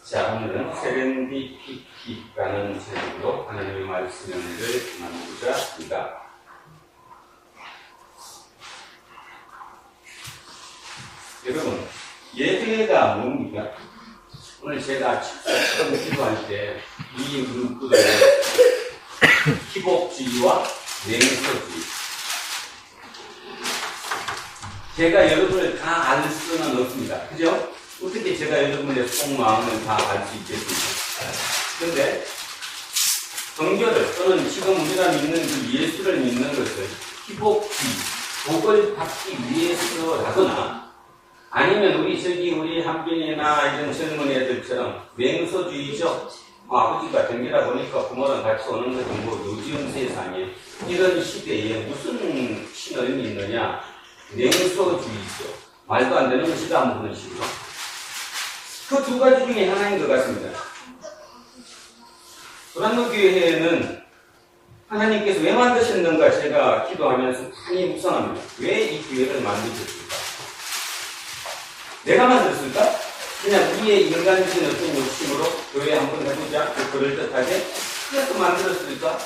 자, 오늘은 세렌디피티라는 제목으로 하나님의 말씀을 나누고자 합니다. 여러분, 예배가 뭡니까? 오늘 제가 처음 기도할 때 이 문구를 희복주의와 냉소주의. 제가 여러분을 다 알 수는 없습니다. 그죠? 어떻게 제가 여러분의 속마음을 다 알 수 있겠습니까? 그런데 성교를 또는 지금 우리가 믿는 그 예수를 믿는 것을 희복주의, 복을 받기 위해서라거나 아니면 우리 한빈이나 이런 젊은 애들처럼 맹소주의죠. 아버지가 댕기다 보니까 부모랑 같이 오는 거지 뭐 요즘 세상에 이런 시대에 무슨 신념이 있느냐. 냉소주의죠. 말도 안 되는 것이다 하는 식으로. 그 두 가지 중에 하나인 것 같습니다. 도란노교회는 하나님께서 왜 만드셨는가 제가 기도하면서 많이 묵상합니다. 왜 이 교회를 만드셨을까? 내가 만들었을까? 그냥 우리의 인간적인 어떤 욕심으로 교회 한번 해보자. 그럴듯하게 그래서 만들었을까?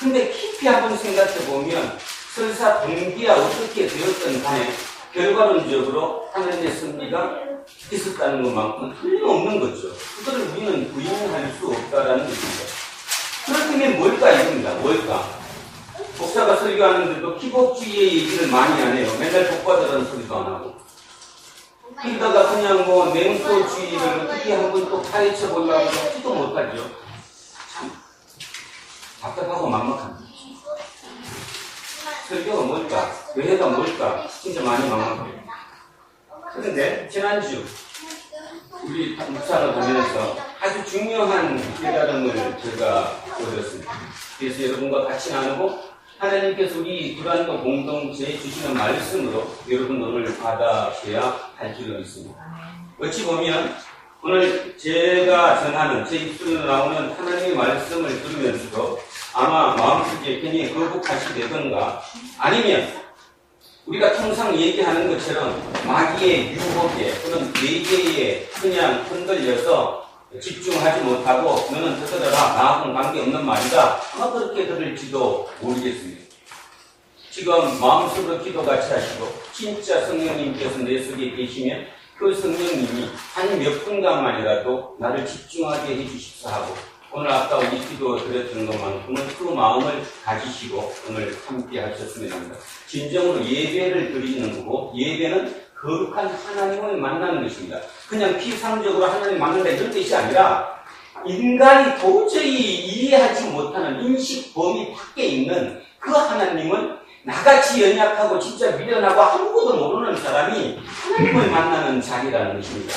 근데 깊이 한번 생각해보면 설사 동기야 어떻게 되었던 간에 결과론적으로 하나님의 섭리가 있었다는 것만큼 틀림없는 거죠. 그거를 우리는 부인할 수 없다라는 것입니다. 그렇다면 뭘까 이겁니다. 뭘까? 목사가 설교하는데도 기복주의의 얘기를 많이 안 해요. 맨날 복받으라는 소리도 안 하고. 그러다가 그냥 뭐 냉소주의를 어떻게 한번 또 파헤쳐 보려고 하지도 못하죠. 참 답답하고 막막합니다. 설교가 뭘까? 교회가 뭘까? 진짜 많이 막막해요. 그런데 지난주 우리 묵상을 하면서 아주 중요한 깨달음을 제가 얻었습니다. 그래서 여러분과 같이 나누고 하나님께서 우리 두란노 공동체에 주시는 말씀으로 여러분 오늘 받아셔야 할 줄을 믿습니다. 어찌 보면 오늘 제가 전하는 제 입술로 나오는 하나님의 말씀을 들으면서도 아마 마음속에 괜히 거북하시되던가 아니면 우리가 통상 얘기하는 것처럼 마귀의 유혹에 또는 매개에 그냥 흔들려서 집중하지 못하고 너는 터져라 나하고는 관계없는 말이다 아마 그렇게 들을지도 모르겠습니다. 지금 마음속으로 기도같이 하시고 진짜 성령님께서 내 속에 계시면 그 성령님이 한 몇 분간만이라도 나를 집중하게 해주십사 하고 오늘 아까 우리 기도 드렸던 것만큼은 그 마음을 가지시고 오늘 함께 하셨으면 합니다. 진정으로 예배를 드리는 거고 예배는 거룩한 하나님을 만나는 것입니다. 그냥 피상적으로 하나님 만난다 이런 뜻이 아니라 인간이 도저히 이해하지 못하는 인식 범위 밖에 있는 그 하나님은 나같이 연약하고 진짜 미련하고 아무것도 모르는 사람이 하나님을 만나는 자리라는 것입니다.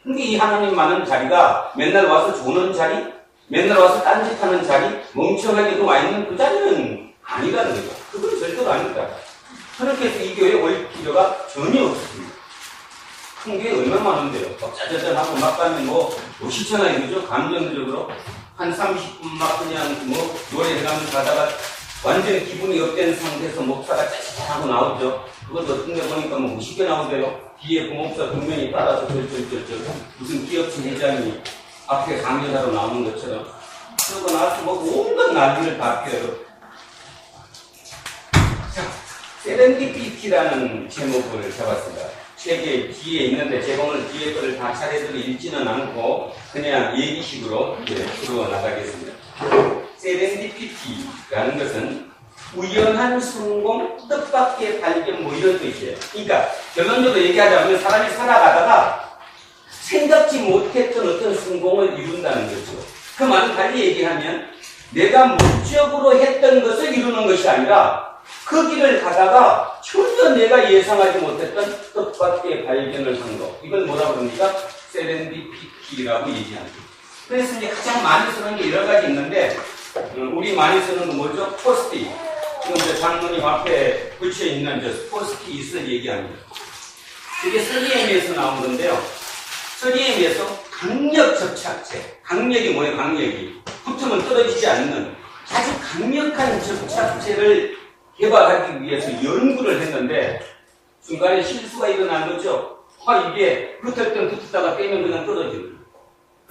근데 이 하나님 만나는 자리가 맨날 와서 조는 자리, 맨날 와서 딴짓하는 자리, 멍청하게도 와 있는 그 자리는 아니라는 거죠. 그건 절대로 아닙니다. 그렇게 해서 이 교회에 올 필요가 전혀 없습니다. 큰 교회 얼마나 많은데요. 짜자잔하고 막 가면 뭐 시청하게 그죠? 감정적으로 한 30분 막 그냥 뭐 노래해가면서 가다가 완전 기분이 업된 상태에서 목사가 짜자잔하고 나오죠. 그것도 어떤 데 보니까 뭐 쉽게 나오대요. 뒤에 부목사 두 명이 따라서 무슨 기업체 회장이 앞에 강연하러 나오는 것처럼 그러고 나서 뭐 온갖 난리를 다 펴요. 자, 세렌디피티라는 제목을 잡았습니다. 책에 뒤에 있는데 제가 오늘 뒤에 거를 다 차례대로 읽지는 않고 그냥 얘기식으로 풀어 나가겠습니다. 세렌디피티라는 것은 우연한 성공, 뜻밖의 발견 뭐 이런 뜻이에요. 그러니까 결론적으로 얘기하자면 사람이 살아가다가 생각지 못했던 어떤 성공을 이룬다는 거죠. 그 말은 달리 얘기하면 내가 목적으로 했던 것을 이루는 것이 아니라 그 길을 가다가 전혀 내가 예상하지 못했던 뜻밖의 발견을 한 것. 이걸 뭐라고 그럽니까? 세렌디피티라고 얘기합니다. 그래서 이제 가장 많이 쓰는 게 여러 가지 있는데 우리 많이 쓰는 거 뭐죠? 포스트잇. 지금 이제 장로님 앞에 붙여 있는 포스트잇을 얘기합니다. 이게 3M에서 나온 건데요. 3M에서 강력 접착제. 강력이 뭐예요? 강력이. 붙으면 떨어지지 않는 아주 강력한 접착제를 개발하기 위해서 연구를 했는데 중간에 실수가 일어난 거죠. 이게 붙을 땐 붙었다가 빼면 그냥 떨어지는 거예요.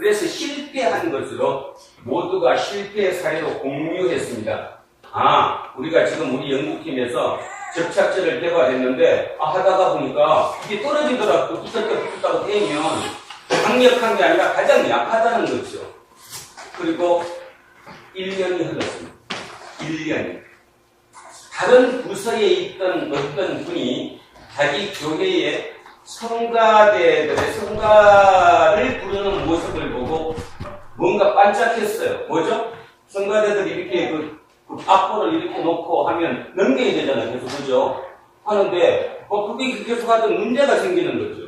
그래서 실패한 것으로 모두가 실패의 사례로 공유했습니다. 우리가 지금 우리 연구팀에서 접착제를 개발했는데 하다가 보니까 이게 떨어지더라도 붙었다고 떼면 강력한 게 아니라 가장 약하다는 거죠. 그리고 1년이 흘렀습니다. 1년이. 다른 부서에 있던 어떤 분이 자기 교회의 성가대들의 성가를 부르는 모습을 보고 뭔가 반짝했어요. 뭐죠? 성가대들이 이렇게 그 악보를 이렇게 놓고 하면 넘겨야 되잖아요. 계속, 그죠? 하는데, 그게 계속 하던 문제가 생기는 거죠.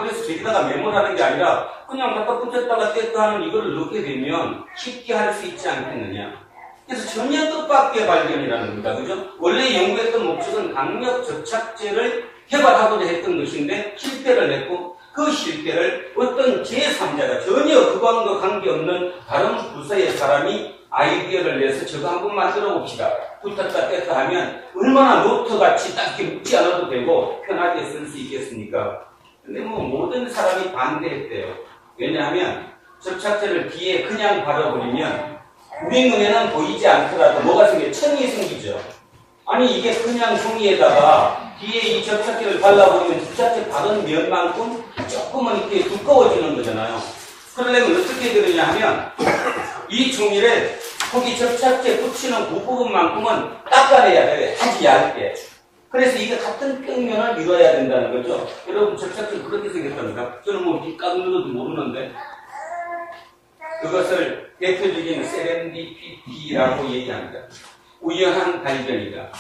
그래서 저기다가 메모를 하는 게 아니라 그냥 갖다 붙였다가 뗐다 하는 이거를 넣게 되면 쉽게 할 수 있지 않겠느냐. 그래서 전혀 뜻밖의 발견이라는 겁니다. 그죠? 원래 연구했던 목적은 강력 접착제를 개발하고자 했던 것인데 실패를 했고 그 실패를 어떤 제3자가 전혀 그방과 관계없는 다른 부서의 사람이 아이디어를 내서 저거 한번 만들어 봅시다. 붙었다 뗐다 하면 얼마나 노트같이 딱 이렇게 묶지 않아도 되고 편하게 쓸 수 있겠습니까? 근데 모든 사람이 반대했대요. 왜냐하면 접착제를 뒤에 그냥 바르버리면 우리 눈에는 보이지 않더라도 뭐가 생겨요? 천이 생기죠. 아니 이게 그냥 종이에다가 뒤에 이 접착제를 발라버리면 접착제 바른 면만큼 조금은 이렇게 두꺼워지는 거잖아요. 그러려면 어떻게 되느냐 하면 이 종이를 거기 접착제 붙이는 그 부분만큼은 닦아내야 돼요. 아주 얇게. 그래서 이게 같은 평면을 이뤄야 된다는 거죠. 여러분 접착제 그렇게 생겼답니다. 저는 이렇게 깎는지도 모르는데 그것을 대표적인 세렌디피티라고 얘기합니다. 우연한 발견이다.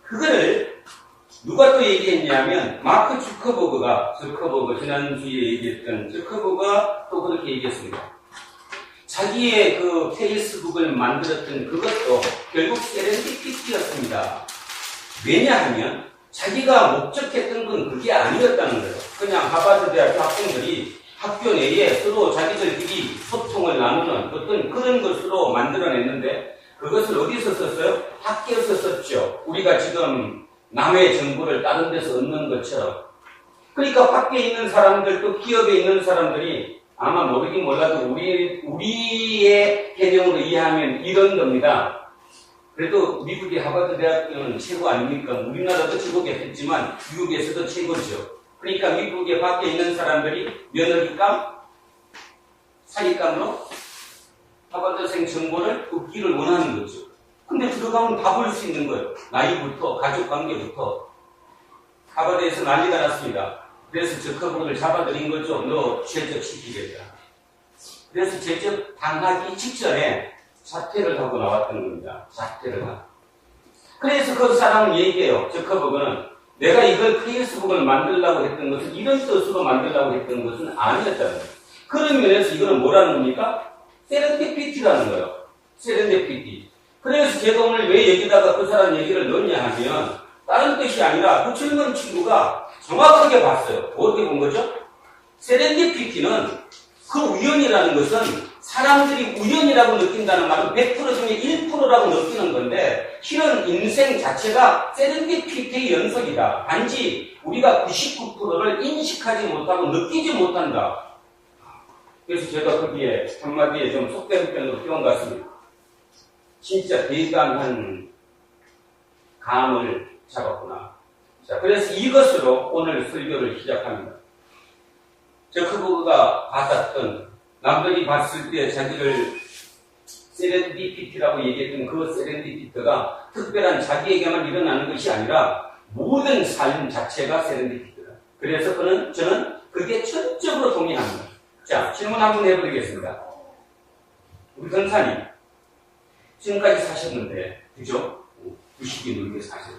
그거를 누가 또 얘기했냐면 마크 주커버그가 지난주에 얘기했던 주커버그가 또 그렇게 얘기했습니다. 자기의 그 페이스북을 만들었던 그것도 결국 세렌디피티였습니다. 왜냐하면 자기가 목적했던 건 그게 아니었다는 거예요. 그냥 하버드 대학교 학생들이 학교 내에 서로 자기들끼리 소통을 나누는 어떤 그런 것으로 만들어냈는데 그것을 어디서 썼어요? 학교에서 썼죠. 우리가 지금 남의 정보를 다른 데서 얻는 것처럼. 그러니까 밖에 있는 사람들 또 기업에 있는 사람들이 아마 모르긴 몰라도 우리의 개념으로 이해하면 이런 겁니다. 그래도 미국의 하버드 대학교는 최고 아닙니까? 우리나라도 최고겠지만 미국에서도 최고죠. 그러니까 미국의 밖에 있는 사람들이 며느리감, 사기감으로 하버드생 정보를 얻기를 원하는 거죠. 근데 들어가면 다 볼 수 있는 거예요. 나이부터, 가족관계부터. 하버드에서 난리가 났습니다. 그래서 저커버그를 잡아들인 거죠. 너 죄적시키겠다. 그래서 죄적 당하기 직전에 사퇴를 하고 나왔던 겁니다. 사퇴를 하고. 그래서 그 사람은 얘기해요. 저커버그는 내가 이걸 페이스북을 만들려고 했던 것은 이런 뜻으로 만들려고 했던 것은 아니었다는 거예요. 그런 면에서 이거는 뭐라는 겁니까? 세렌디피티라는 거예요. 세렌디피티. 그래서 제가 오늘 왜 여기다가 그 사람 얘기를 넣냐 하면 다른 뜻이 아니라 그 젊은 친구가 정확하게 봤어요. 어떻게 본 거죠? 세렌디피티는 그 우연이라는 것은 사람들이 우연이라고 느낀다는 말은 100% 중에 1%라고 느끼는 건데 실은 인생 자체가 세렌디피티의 연속이다. 단지 우리가 99%를 인식하지 못하고 느끼지 못한다. 그래서 제가 거기에 한마디에 좀 속된 표현으로 표현 같습니다. 진짜 대단한 감을 잡았구나. 자, 그래서 이것으로 오늘 설교를 시작합니다. 저커버그가 받았던 남들이 봤을 때 자기를 세렌디피티라고 얘기했던 그 세렌디피티가 특별한 자기에게만 일어나는 것이 아니라 모든 삶 자체가 세렌디피티다. 그래서 저는 그게 전적으로 동의합니다. 자, 질문 한번 해보겠습니다. 우리 권사님, 지금까지 사셨는데, 그죠? 90이 넘게 사셨어요.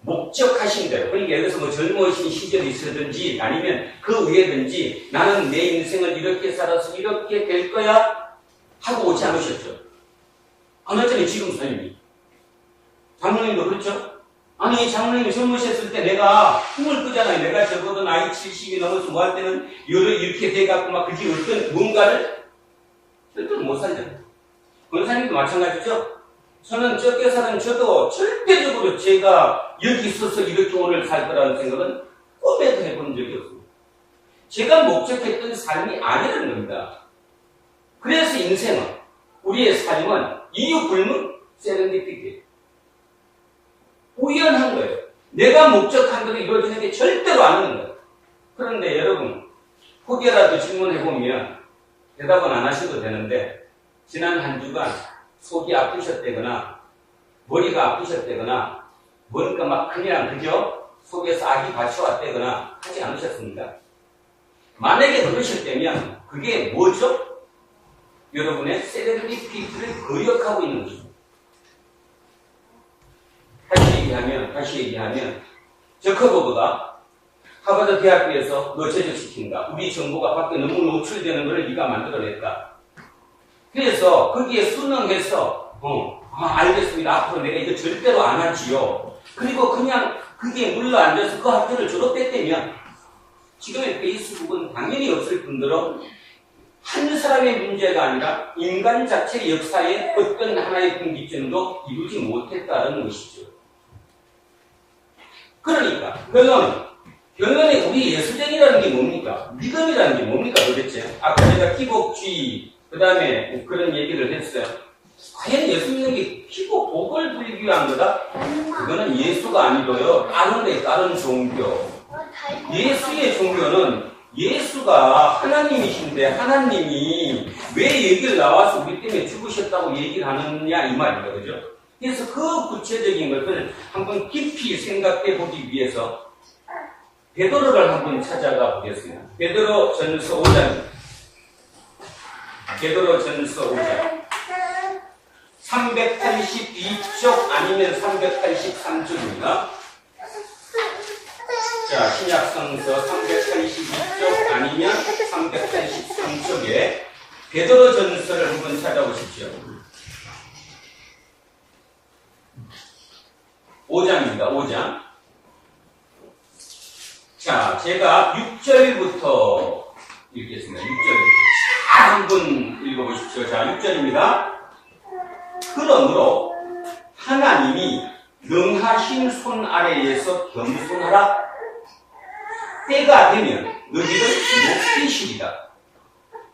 목적하신 대로, 그러니까 예를 들어서 젊으신 시절이 있었든지 아니면 그 위에든지 나는 내 인생을 이렇게 살아서 이렇게 될 거야 하고 오지 않으셨죠? 안 왔잖아요, 지금 선생님이. 장로님도 그렇죠? 아니, 장로님이 젊으셨을 때 내가 꿈을 꾸잖아요. 내가 적어도 나이 70이 넘어서 뭐 할 때는 이렇게 돼갖고 막 그게 어떤 뭔가를 절대로 못 살잖아요. 권사님도 마찬가지죠? 저는 적게 사는 저도 절대적으로 제가 여기 있어서 이렇게 오늘 살 거라는 생각은 꿈에도 해본 적이 없습니다. 제가 목적했던 삶이 아니라는 겁니다. 그래서 인생은, 우리의 삶은 이유 불문 세렌디피티. 우연한 거예요. 내가 목적한 대로 이루어지는 게 절대로 아니는 거예요. 그런데 여러분, 혹여라도 질문해보면 대답은 안 하셔도 되는데, 지난 한 주간 속이 아프셨다거나 머리가 아프셨다거나 뭔가 막 그냥 그저 속에서 악이 받쳐왔다거나 하지 않으셨습니까? 만약에 그러실 때면 그게 뭐죠? 여러분의 세렌디피티를 거역하고 있는 거죠. 다시 얘기하면 저커버그가 하버드 대학교에서 너 제적시킨다. 우리 정보가 밖에 너무 노출되는 걸 네가 만들어냈다. 그래서 거기에 순응해서 알겠습니다. 앞으로 내가 이거 절대로 안 하지요. 그리고 그냥 그게 물러앉아서 그 학교를 졸업했다면 지금의 페이스북은 당연히 없을 뿐더러 한 사람의 문제가 아니라 인간 자체의 역사에 어떤 하나의 분기점도 이루지 못했다는 것이죠. 그러니까 결론에 우리 예수쟁이라는 게 뭡니까? 믿음이라는 게 뭡니까 도대체? 아까 제가 기복주의 그 다음에 그런 얘기를 했어요. 과연 예수 믿는 게 피고 복을 불기 위한 거다? 그거는 예수가 아니고요. 다른 종교. 예수의 종교는 예수가 하나님이신데 하나님이 왜 여기를 나와서 우리 때문에 죽으셨다고 얘기를 하느냐 이 말입니다. 그죠? 그래서 그 구체적인 것을 한번 깊이 생각해 보기 위해서 베드로를 한번 찾아가 보겠습니다. 베드로전서 5장. 베드로전서 5장. 382쪽 아니면 383쪽입니다. 자, 신약성서 382쪽 아니면 383쪽에 베드로전서를 한번 찾아보십시오. 5장입니다. 5장. 자, 제가 6절부터 읽겠습니다. 6절부터 한번 읽어보십시오. 자, 6절입니다. 그러므로 하나님이 능하신 손 아래에서 겸손하라. 때가 되면 너희를 높이시리라.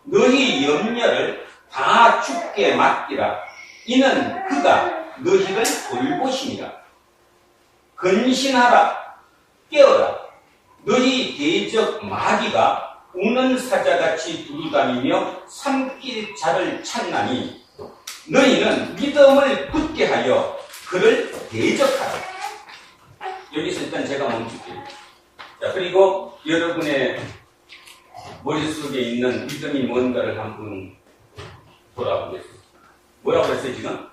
너희 염려를 다 주께 맡기라. 이는 그가 너희를 돌보시니라. 근신하라. 깨어라. 너희 대적 마귀가 우는 사자같이 두루다니며 삼킬 자를 찾나니 너희는 믿음을 굳게 하여 그를 대적하라. 여기서 일단 제가 멈출게요. 자, 그리고 여러분의 머릿속에 있는 믿음이 뭔가를 한번 돌아보겠습니다. 뭐라고 했어요, 지금?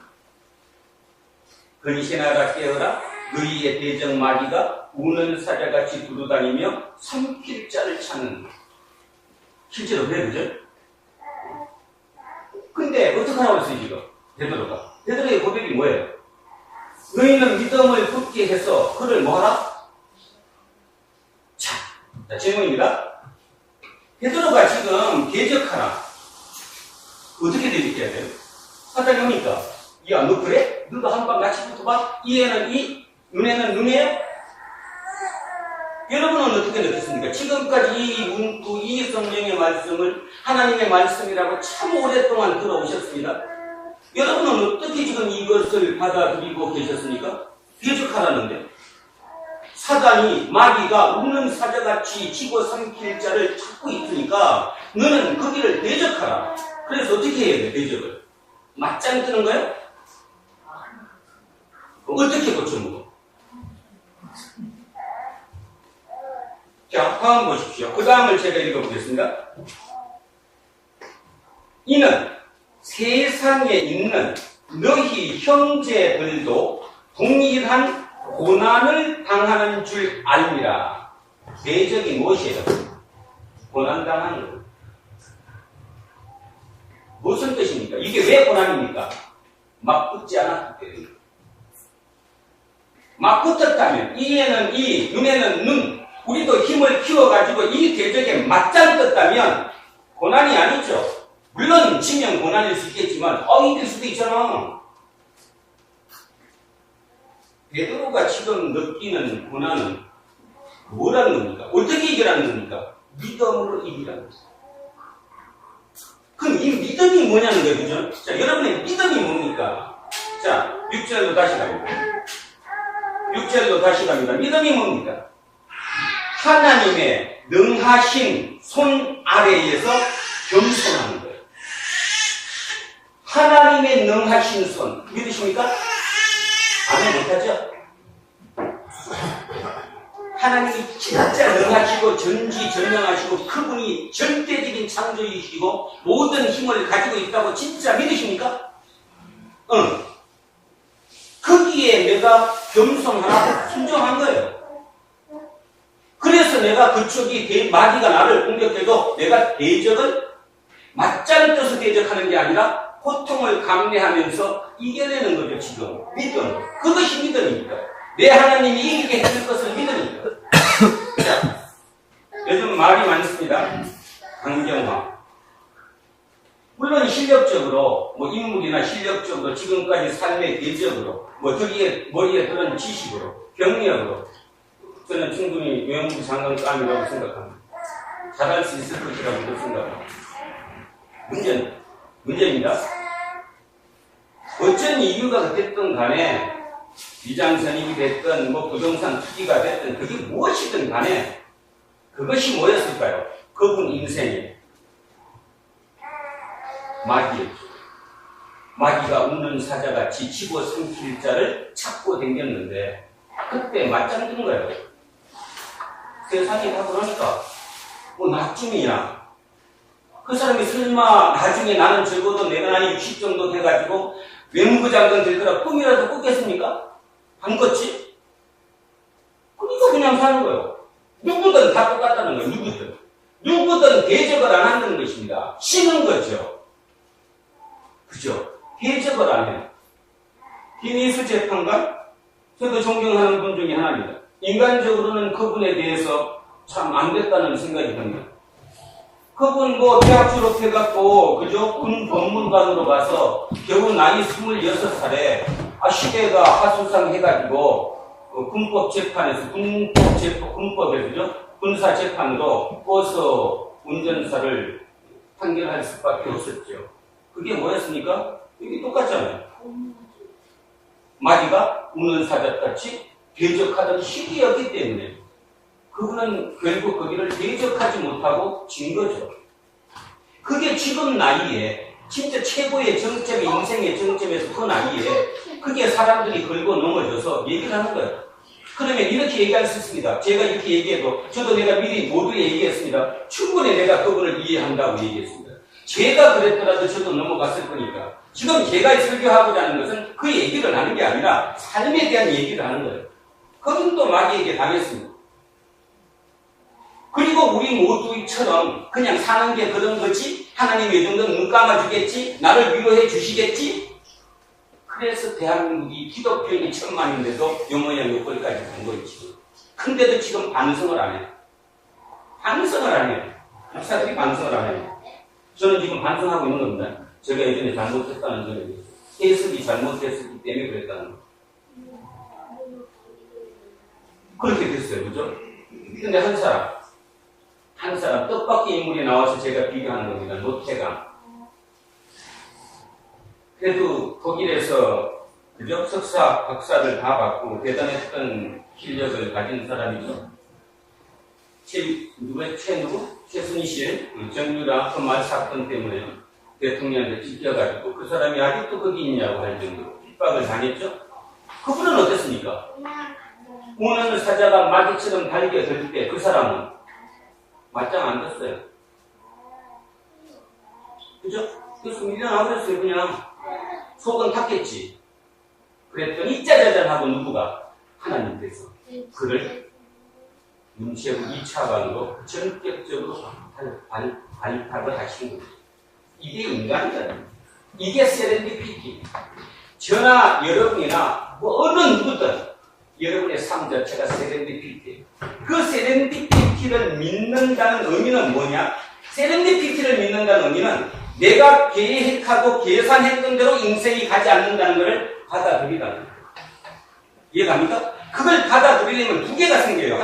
근신하라, 깨어라. 너희의 대적 마귀가 우는 사자같이 두루다니며 삼킬 자를 찾는. 실제로 그래, 그죠? 근데 어떡하라고 했어요, 지금? 베드로가. 베드로의 고백이 뭐예요? 너희는 믿음을 굳게 해서 그를 뭐하라? 자, 질문입니다. 베드로가 지금 대적하라. 어떻게 대적해야 돼요? 사단이 오니까, 야, 너 그래? 너도 한방 같이 붙어봐? 이에는 이, 눈에는 눈이에요? 여러분은 어떻게 느꼈습니까? 지금까지 이 문구, 이 성경의 말씀을 하나님의 말씀이라고 참 오랫동안 들어오셨습니다. 여러분은 어떻게 지금 이것을 받아들이고 계셨습니까? 대적하라는데. 사단이, 마귀가 우는 사자같이 치고 삼킬 자를 찾고 있으니까 너는 그 길을 대적하라. 그래서 어떻게 해야 돼, 대적을? 맞짱 뜨는 거예요? 어떻게 고쳐먹어? 자, 다음 보십시오. 그 다음을 제가 읽어보겠습니다. 이는 세상에 있는 너희 형제들도 동일한 고난을 당하는 줄 알미라. 대적이 무엇이에요? 고난당하는 것. 무슨 뜻입니까? 이게 왜 고난입니까? 막 붙지 않았기 때문에. 막 붙었다면 이에는 이, 눈에는 눈, 우리도 힘을 키워가지고 이 대적에 맞짱 떴다면 고난이 아니죠. 물론 지면 고난일 수 있겠지만 이길 수도 있잖아. 베드로가 지금 느끼는 고난은 뭐라는 겁니까? 어떻게 이겨라는 겁니까? 믿음으로 이기라는 거예요. 그럼 이 믿음이 뭐냐는 거예요. 그죠? 자, 여러분의 믿음이 뭡니까? 자, 6절로 다시 갑니다. 6절로 다시 갑니다. 믿음이 뭡니까? 하나님의 능하신 손 아래에서 겸손하는 거예요. 하나님의 능하신 손. 믿으십니까? 아멘 못하죠? 하나님이 진짜 능하시고 전지전능하시고 그분이 절대적인 창조이시고 모든 힘을 가지고 있다고 진짜 믿으십니까? 응. 거기에 내가 겸손하고 순종한 거예요. 그래서 내가 그쪽이 마귀가 나를 공격해도 내가 대적을 맞짱 떠서 대적하는 게 아니라 고통을 감내하면서 이겨내는 거죠. 지금 믿음. 그것이 믿음입니다. 내 하나님이 이기게 해줄 것을 믿음입니다. 자, 요즘 말이 많습니다. 강경화. 물론 실력적으로 인물이나 실력적으로 지금까지 삶의 궤적으로 저기에 머리에 들은 지식으로 경력으로 저는 충분히 외무부 장관감이라고 생각합니다. 잘할 수 있을 것이라고 생각합니다. 문제입니다. 어쩐 이유가 됐든 간에 비장선임이 됐든 부동산 투기가 됐든 그게 무엇이든 간에 그것이 뭐였을까요? 그분 인생에 마귀가 웃는 사자같이 집어 삼킬 자를 찾고 댕겼는데 그때 맞짱 뜬 거예요. 세상이 다 그러니까 나쯤이야. 그 사람이 설마 나중에 나는 적어도 내가 나이 60 정도 돼가지고 외무부 장관 될 거라 꿈이라도 꿨겠습니까? 안 꿨지? 그러니까 그냥 사는 거예요. 누구든 다 똑같다는 거예요. 누구든 대적을 안 한다는 것입니다. 쉬는 거죠. 그죠? 대적을 안 해요. 김희수 재판관? 저도 존경하는 분 중에 하나입니다. 인간적으로는 그분에 대해서 참 안 됐다는 생각이 듭니다. 그분 대학 졸업해갖고 그죠? 군 법문관으로 가서 겨우 나이 26살에 시대가 하수상해가지고 군법 재판에서 군법에 군사 재판으로 꺼서 운전사를 판결할 수밖에 없었죠. 그게 뭐였습니까? 이게 똑같잖아요. 마귀가 우는 사자같이 대적하던 시기였기 때문에 그분은 결국 거기를 대적하지 못하고 진 거죠. 그게 지금 나이에 진짜 최고의 정점이 인생의 정점에서 그 나이에 그게 사람들이 걸고 넘어져서 얘기를 하는 거예요. 그러면 이렇게 얘기할 수 있습니다. 제가 이렇게 얘기해도 저도 내가 미리 모두 얘기했습니다. 충분히 내가 그분을 이해한다고 얘기했습니다. 제가 그랬더라도 저도 넘어갔을 거니까 지금 제가 설교하고자 하는 것은 그 얘기를 하는 게 아니라 삶에 대한 얘기를 하는 거예요. 그분도 마귀에게 당했습니다. 그리고 우리 모두처럼 그냥 사는 게 그런 거지 하나님이 이 정도는 눈 감아주겠지 나를 위로해 주시겠지 그래서 대한민국이 기독교인이 1000만인데도 요모양 요거리까지 간 거예요 지금. 근데도 지금 반성을 안 해요. 반성을 안 해요. 목사들이 반성을 안 해요. 저는 지금 반성하고 있는 겁니다. 제가 예전에 잘못했다는 점에 해석이 잘못됐기 때문에 그랬다는 거. 그렇게 됐어요. 그죠? 근데 한 사람 뜻밖의 인물이 나와서 제가 비교하는 겁니다. 노태강. 그래도 독일에서 그죠? 석사, 박사를 다 받고 대단했던 실력을 가진 사람이죠. 최순실, 정유라 그 말 사건 때문에 대통령한테 찢겨가지고 그 사람이 아직도 거기 있냐고 할 정도로 핍박을 당했죠. 그분은 어땠습니까? 우는 사자가 마귀처럼 달겨들 때 그 사람은 맞짱 안 떴어요. 그죠? 그래서 밀려나버렸어요. 그냥 속은 탔겠지. 그랬더니 짜자잔하고 누구가 하나님께서 그를 문체부 2차관으로 전격적으로 발탁을 하신 거예요. 이게 인간이잖아요. 이게 세렌디피티. 저나 여러분이나 어느 누구든 여러분의 삶 자체가 세렌디피티예요. 그 세렌디피티를 믿는다는 의미는 뭐냐? 세렌디피티를 믿는다는 의미는 내가 계획하고 계산했던 대로 인생이 가지 않는다는 것을 받아들이라는 거예요. 이해갑니까? 그걸 받아들이려면 두 개가 생겨요.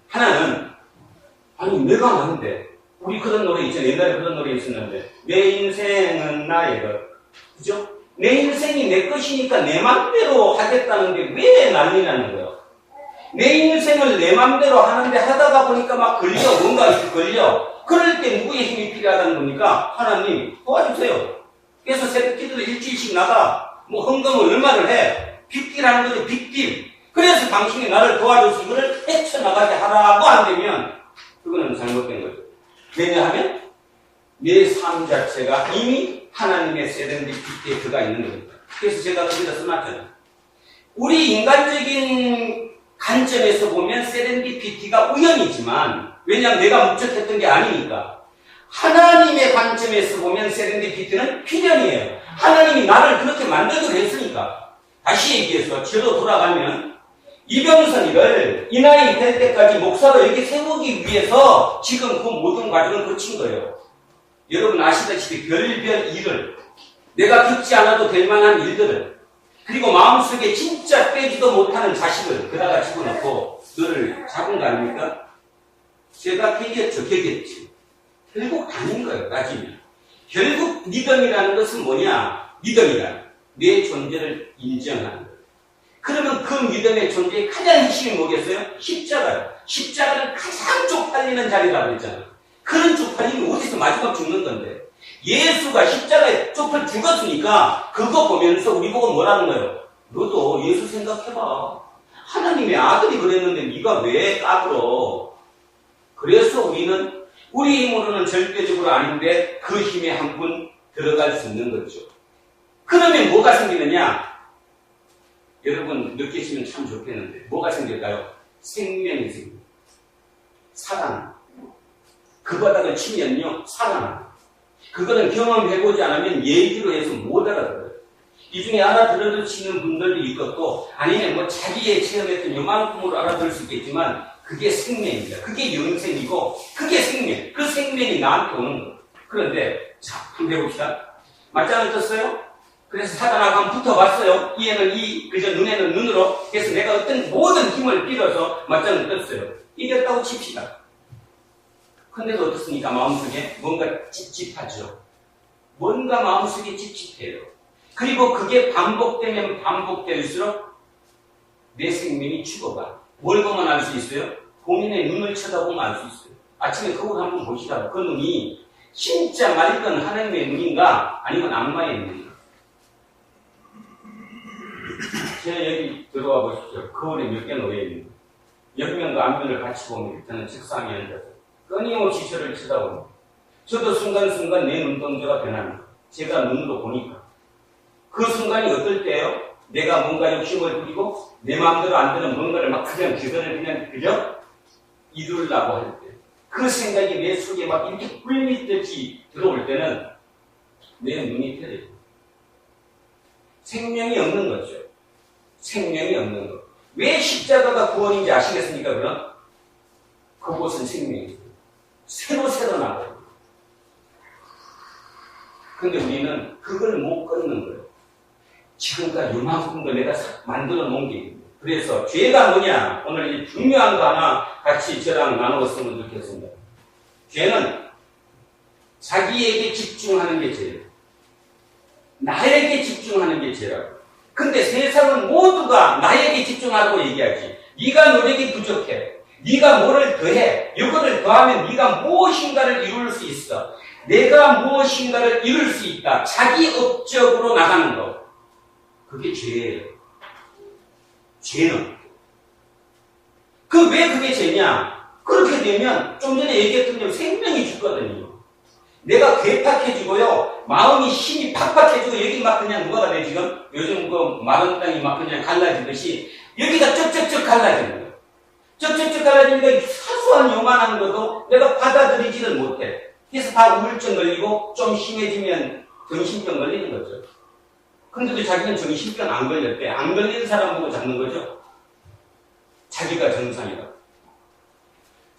하나는 아니, 내가 나는데. 우리 그런 노래 있잖아요. 옛날에 그런 노래 있었는데. 내 인생은 나의 것. 그죠? 내 인생이 내 것이니까 내 맘대로 하겠다는 게 왜 난리나는 거예요? 내 인생을 내 맘대로 하는데 하다가 보니까 막 걸려. 뭔가 이렇게 걸려. 그럴 때 누구의 힘이 필요하다는 겁니까? 하나님 도와주세요. 그래서 새벽기도를 일주일씩 나가. 뭐 헌금을 얼마를 해. 빅딜하는 거죠. 빅딜. 그래서 당신이 나를 도와줘서 이거를 헤쳐나가게 하라고 안 되면 그거는 잘못된 거죠. 왜냐하면 내 삶 자체가 이미 하나님의 세렌디피티에 들어가 있는 겁니다. 그래서 제가 거기다 써놨잖아요. 우리 인간적인 관점에서 보면 세렌디피티가 우연이지만, 왜냐하면 내가 목적했던 게 아니니까. 하나님의 관점에서 보면 세렌디피티는 필연이에요. 하나님이 나를 그렇게 만들기로 했으니까. 다시 얘기해서 저로 돌아가면 이병선이를 이 나이 될 때까지 목사로 이렇게 세우기 위해서 지금 그 모든 과정을 거친 거예요. 여러분 아시다시피 별별 일을, 내가 겪지 않아도 될 만한 일들을, 그리고 마음속에 진짜 빼지도 못하는 자식을 그다가 집어넣고 너를 잡은 거 아닙니까? 제가 개겼지. 결국 다닌 거예요, 따지면. 결국 믿음이라는 것은 뭐냐? 믿음이란 내 존재를 인정하는 거예요. 그러면 그 믿음의 존재의 가장 핵심이 뭐겠어요? 십자가요. 십자가는 가장 쪽팔리는 자리라고 했잖아요. 그런 쪽팔림이 어디서 마지막 죽는 건데. 예수가 십자가에 쪽팔 죽었으니까 그거 보면서 우리 보고 뭐라는 거예요? 너도 예수 생각해봐. 하나님의 아들이 그랬는데 네가 왜 까불어? 그래서 우리는 우리 힘으로는 절대적으로 아닌데 그 힘에 한 분 들어갈 수 있는 거죠. 그러면 뭐가 생기느냐? 여러분 느끼시면 참 좋겠는데 뭐가 생길까요? 생명이 생깁니다. 살아나. 그 바닥을 치면요 살아나. 그거는 경험해보지 않으면 얘기로 해서 못 알아들어요. 이 중에 알아들어주시는 분들도 있겠고 아니면 뭐 자기의 체험했던 요만큼으로 알아들을 수 있겠지만 그게 생명입니다. 그게 영생이고 그게 생명. 그 생명이 나한테 오는 거예요. 그런데 자 한번 해봅시다. 맞짱을 떴어요? 그래서 사단하고 한번 붙어봤어요. 이에는 이, 그저 눈에는 눈으로. 그래서 내가 어떤 모든 힘을 빌어서 맞짱을 떴어요. 이겼다고 칩시다. 근데도 어떻습니까? 마음속에 뭔가 찝찝하죠. 뭔가 마음속에 찝찝해요. 그리고 그게 반복되면 반복될수록 내 생명이 죽어가. 뭘 보면 알 수 있어요? 본인의 눈을 쳐다보면 알 수 있어요. 아침에 거울 한번 보시다가 그 눈이 진짜 맑은 하나님의 눈인가 아니면 악마의 눈인가. 제가 여기 들어와 보십시오. 거울에 몇 개 놓여 있는 거. 옆면과 앞면을 같이 보면 저는 책상에 앉아서 끊임없이 저를 쳐다봅니다. 저도 순간순간 내 눈동자가 변합니다. 제가 눈으로 보니까. 그 순간이 어떨 때예요? 내가 뭔가 욕심을 부리고 내 마음대로 안 되는 뭔가를 막 그냥 기선을 그냥 이루려고 할 때. 그 생각이 내 속에 막 이렇게 불빛듯이 들어올 때는 내 눈이 터져요. 생명이 없는 거죠. 생명이 없는 것. 왜 십자가가 구원인지 아시겠습니까, 그럼? 그곳은 생명이에요. 새로 나와요. 근데 우리는 그걸 못 끊는 거예요. 지금까지 요만큼도 내가 만들어 놓은 게 있는데. 그래서 죄가 뭐냐? 오늘 이 중요한 거 하나 같이 저랑 나누었으면 좋겠습니다. 죄는 자기에게 집중하는 게 죄예요. 나에게 집중하는 게 죄라고. 근데 세상은 모두가 나에게 집중하라고 얘기하지. 네가 노력이 부족해. 네가 뭐를 더해. 이거를 더하면 네가 무엇인가를 이룰 수 있어. 내가 무엇인가를 이룰 수 있다. 자기 업적으로 나가는 거. 그게 죄예요. 죄는. 왜 그게 죄냐? 그렇게 되면 좀 전에 얘기했던 대로 생명이 죽거든요. 내가 괴팍해지고요. 마음이 힘이 팍팍해지고 여기 막 그냥 누가 돼 지금 요즘 그 마른 땅이 막 그냥 갈라지듯이 여기가 쩍쩍쩍 갈라지는 거예요. 쩍쩍쩍 갈라지니까 사소한 요만한 것도 내가 받아들이지를 못해. 그래서 다 우울증 걸리고 좀 심해지면 정신병 걸리는 거죠. 근데도 자기는 정신병 안 걸렸대. 안 걸린 사람 보고 잡는 거죠. 자기가 정상이다.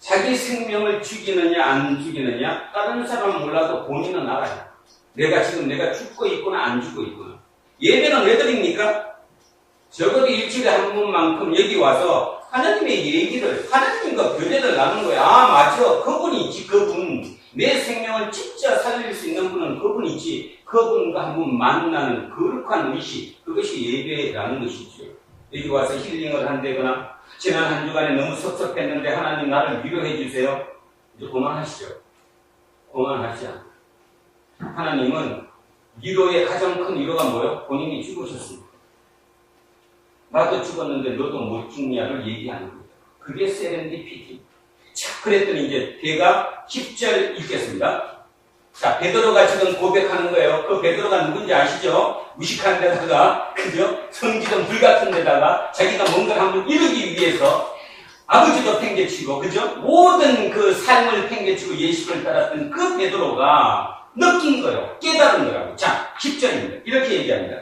자기 생명을 죽이느냐 안 죽이느냐 다른 사람은 몰라도 본인은 알아요. 내가 죽고 있구나 안 죽고 있구나. 예배는 왜 드립니까? 적어도 일주일에 한 번만큼 여기 와서 하나님의 얘기를, 하나님과 교제를 나누는 거야. 아, 맞아. 그분이 있지, 그분. 내 생명을 진짜 살릴 수 있는 분은 그분이지. 그분과 한 번 만나는 거룩한 의식, 그것이 예배라는 것이죠. 여기 와서 힐링을 한다거나, 지난 한 주간에 너무 섭섭했는데 하나님 나를 위로해 주세요. 이제 그만하시죠. 그만하시죠. 하나님은 위로의 가장 큰 위로가 뭐예요? 본인이 죽으셨습니다. 나도 죽었는데 너도 못 죽냐를 얘기하는 거예요. 그게 세렌디피티. 자, 그랬더니 이제 배가 10절 읽겠습니다. 자, 베드로가 지금 고백하는 거예요. 그 베드로가 누군지 아시죠? 무식한 데다가, 그죠? 성질은 불같은 데다가 자기가 뭔가를 한번 이루기 위해서 아버지도 팽개치고, 그죠? 모든 그 삶을 팽개치고 예수를 따랐던 그 베드로가 느낀 거예요. 깨달은 거라고. 자, 10절입니다. 이렇게 얘기합니다.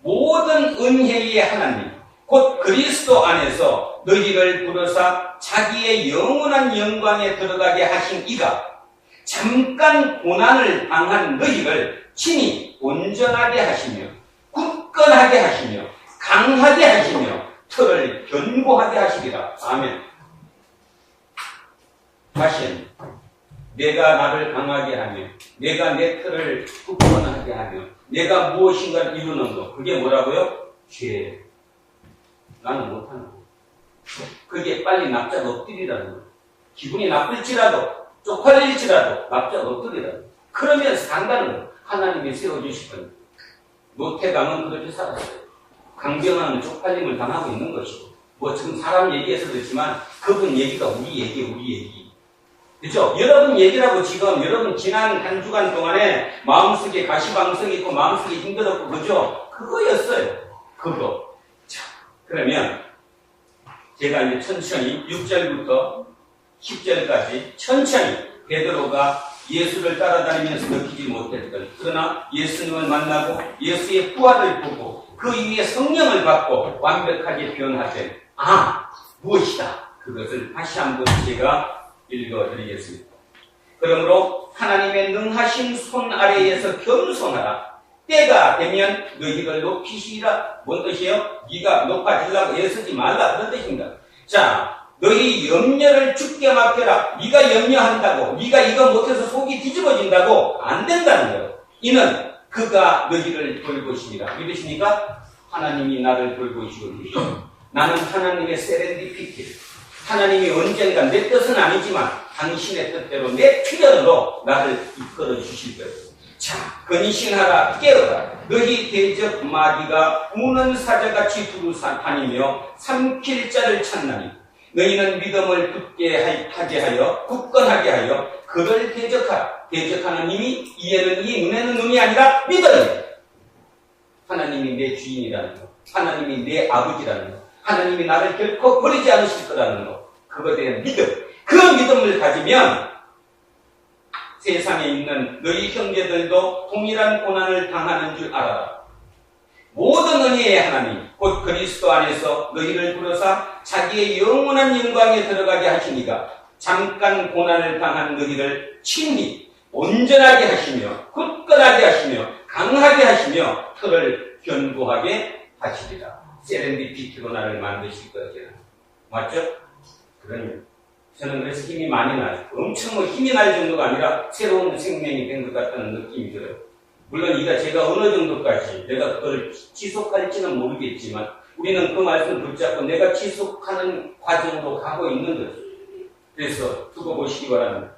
모든 은혜의 하나님, 곧 그리스도 안에서 너희를 부르사 자기의 영원한 영광에 들어가게 하신 이가 잠깐 고난을 당한 너희를 친히 온전하게 하시며 굳건하게 하시며 강하게 하시며 털을 견고하게 하시리라. 아멘. 다시 내가 나를 강하게 하며 내가 내 털을 굳건하게 하며 내가 무엇인가를 이루는 것, 그게 뭐라고요? 죄. 나는 못하는 거. 그게 빨리 납작 엎드리라는 거. 기분이 나쁠지라도 쪽팔릴지라도 납작 엎드리라는 거. 그러면 산다는 거. 하나님이 세워주실 겁니다. 노태강은 그렇게 살았어요. 강병환은 쪽팔림을 당하고 있는 것이고, 뭐 지금 사람 얘기해서 그렇지만 그분 얘기가 우리 얘기. 그죠? 여러분 얘기라고 지금 여러분 지난 한 주간 동안에 마음속에 가시방석이 있고 마음속에 힘들었고, 그죠? 그거였어요. 그거. 자, 그러면 제가 이제 천천히 6절부터 10절까지 천천히 베드로가 예수를 따라다니면서 느끼지 못했던, 그러나 예수님을 만나고 예수의 부활을 보고 그 위에 성령을 받고 완벽하게 변화된 무엇이다. 그것을 다시 한번 제가 읽어드리겠습니다. 그러므로 하나님의 능하신 손 아래에서 겸손하라. 때가 되면 너희를 높이시리라. 뭔 뜻이에요? 네가 높아지려고 애쓰지 말라. 그런 뜻입니다. 자, 너희 염려를 주께 맡겨라. 네가 염려한다고, 네가 이거 못해서 속이 뒤집어진다고 안 된다는 거예요. 이는 그가 너희를 돌보시리라. 믿으십니까? 하나님이 나를 돌보시고 계시오. 나는 하나님의 세렌디피티. 하나님이 언젠가 내 뜻은 아니지만 당신의 뜻대로 내 필연으로 나를 이끌어 주실 거예요. 자, 근신하라, 깨어라. 너희 대적 마귀가 우는 사자같이 두루다니며 삼킬 자를 찾나니 너희는 믿음을 굳게 하게 하여 굳건하게 하여 그를 대적하라. 대적하는 힘이 이에는 이 눈에는 눈이 아니라 믿음이에요. 하나님이 내 주인이라는 거, 하나님이 내 아버지라는 거, 하나님이 나를 결코 버리지 않으실 거라는 거, 그것에 대한 믿음. 그 믿음을 가지면 세상에 있는 너희 형제들도 동일한 고난을 당하는 줄 알아라. 모든 은혜의 하나님 곧 그리스도 안에서 너희를 부르사 자기의 영원한 영광에 들어가게 하시니가 잠깐 고난을 당한 너희를 친히 온전하게 하시며 굳건하게 하시며 강하게 하시며 털을 견고하게 하시리라. 세렌디피티로 나를 만드실 것이라. 맞죠? 그러면 저는 그래서 힘이 많이 나요. 엄청 힘이 날 정도가 아니라 새로운 생명이 된 것 같다는 느낌이 들어요. 물론 제가 어느 정도까지 내가 그걸 지속할지는 모르겠지만 우리는 그 말씀을 붙잡고 내가 지속하는 과정으로 가고 있는 거죠. 그래서 두고 보시기 바랍니다.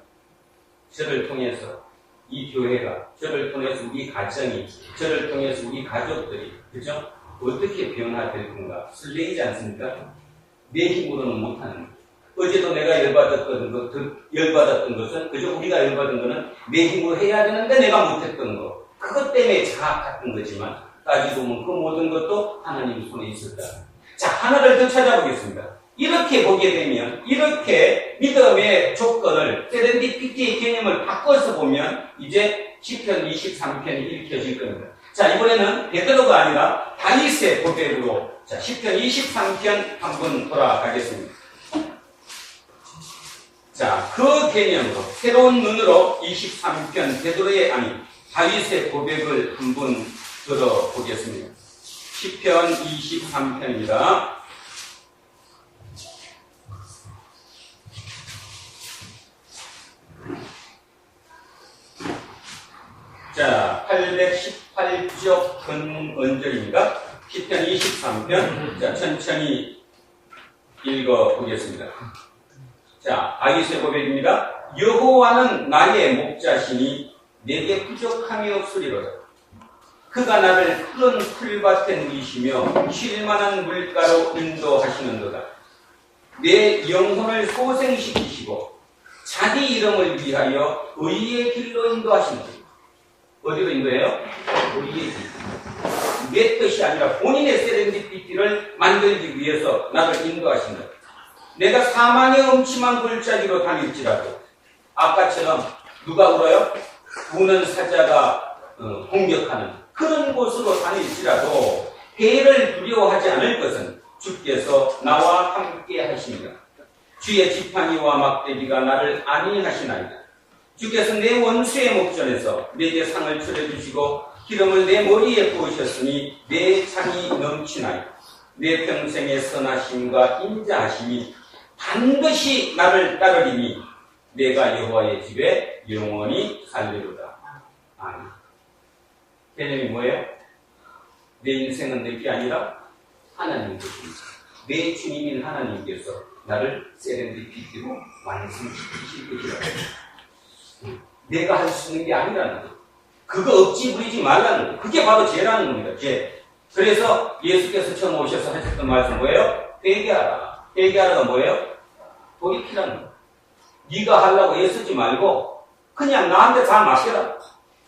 저를 통해서 이 교회가, 저를 통해서 우리 가정이, 저를 통해서 우리 가족들이, 그죠? 어떻게 변화될 건가? 설레이지 않습니까? 내 힘으로는 못하는 거예요. 어제도 내가 열받았던 것은, 그죠? 우리가 열받은 거는 내 힘으로 해야 되는데 내가 못했던 거. 그것 때문에 자학 같은 거지만, 따지고 보면 그 모든 것도 하나님 손에 있었다. 자, 하나를 더 찾아보겠습니다. 이렇게 보게 되면, 이렇게 믿음의 조건을, 세렌디피티의 개념을 바꿔서 보면, 이제 시편 23편이 읽혀질 겁니다. 자, 이번에는 베드로가 아니라 다윗의 고백으로, 자, 시편 23편 한번 돌아가겠습니다. 자, 그 개념으로, 새로운 눈으로 23편 베드로의 다윗의 고백을 한번 들어보겠습니다. 시편 23편입니다. 자, 818쪽 근언절입니다. 시편 23편. 자, 천천히 읽어보겠습니다. 자, 다윗의 고백입니다. 여호와는 나의 목자시니 내게 부족함이 없으리로다. 그가 나를 푸른 풀밭에 누이시며 쉴만한 물가로 인도하시는도다. 내 영혼을 소생시키시고 자기 이름을 위하여 의의 길로 인도하시는도다. 어디로 인도해요? 의의 길. 내 뜻이 아니라 본인의 세렌디피티를 만들기 위해서 나를 인도하신다. 내가 사망의 음침한 골짜기로 다닐지라도 아까처럼 누가 울어요? 우는 사자가 공격하는 그런 곳으로 다닐지라도 해를 두려워하지 않을 것은 주께서 나와 함께 하십니다. 주의 지팡이와 막대기가 나를 안위하시나이다. 주께서 내 원수의 목전에서 내게 상을 차려주시고 기름을 내 머리에 부으셨으니 내 창이 넘치나이다. 내 평생의 선하심과 인자하심이 반드시 나를 따르리니 내가 여호와의 집에 영원히 살리로다. 아멘. 개념이 뭐예요? 내 인생은 내 게 아니라 하나님께서, 내 주님인 하나님께서 나를 세렌디피티로 완성시키실 것이라고. 내가 할 수 있는 게 아니라는 거. 그거 억지 부리지 말라는 거. 그게 바로 죄라는 겁니다. 죄. 그래서 예수께서 처음 오셔서 하셨던 말씀 뭐예요? 회개하라. 회개하라가 뭐예요? 돌이키라는 거. 네가 하려고 애쓰지 말고 그냥 나한테 다 맡겨라.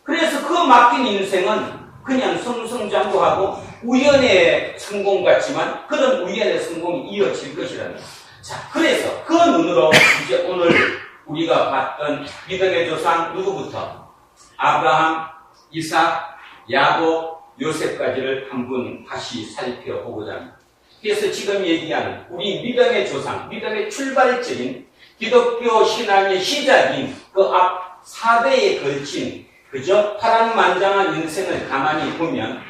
그래서 그 맡긴 인생은 그냥 승승장구하고 우연의 성공 같지만 그런 우연의 성공이 이어질 것이라는 거예요. 자, 그래서 그 눈으로 이제 오늘 우리가 봤던 믿음의 조상 누구부터? 아브라함, 이삭, 야곱, 요셉까지를 한번 다시 살펴보고자 합니다. 그래서 지금 얘기하는 우리 믿음의 조상, 믿음의 출발점인 기독교 신앙의 시작인 그 앞 4대에 걸친 그저 파란만장한 인생을 가만히 보면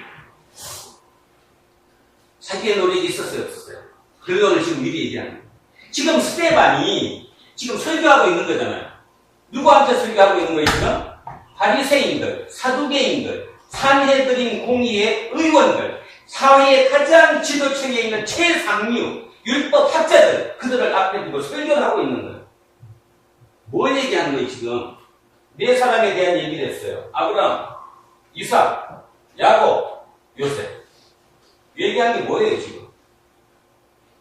자기의 노력이 있었어요, 없었어요? 그거를 지금 미리 얘기하는 거예요. 지금 스데반이 지금 설교하고 있는 거잖아요. 누구한테 설교하고 있는 거예요? 바리새인들, 사두개인들, 산헤드린 공의의 의원들, 사회의 가장 지도층에 있는 최상류, 율법 학자들, 그들을 앞에 두고 설교를 하고 있는 거예요. 뭘 얘기하는 거예요, 지금? 네 사람에 대한 얘기를 했어요. 아브라함, 이삭, 야곱, 요셉. 얘기하는 게 뭐예요, 지금?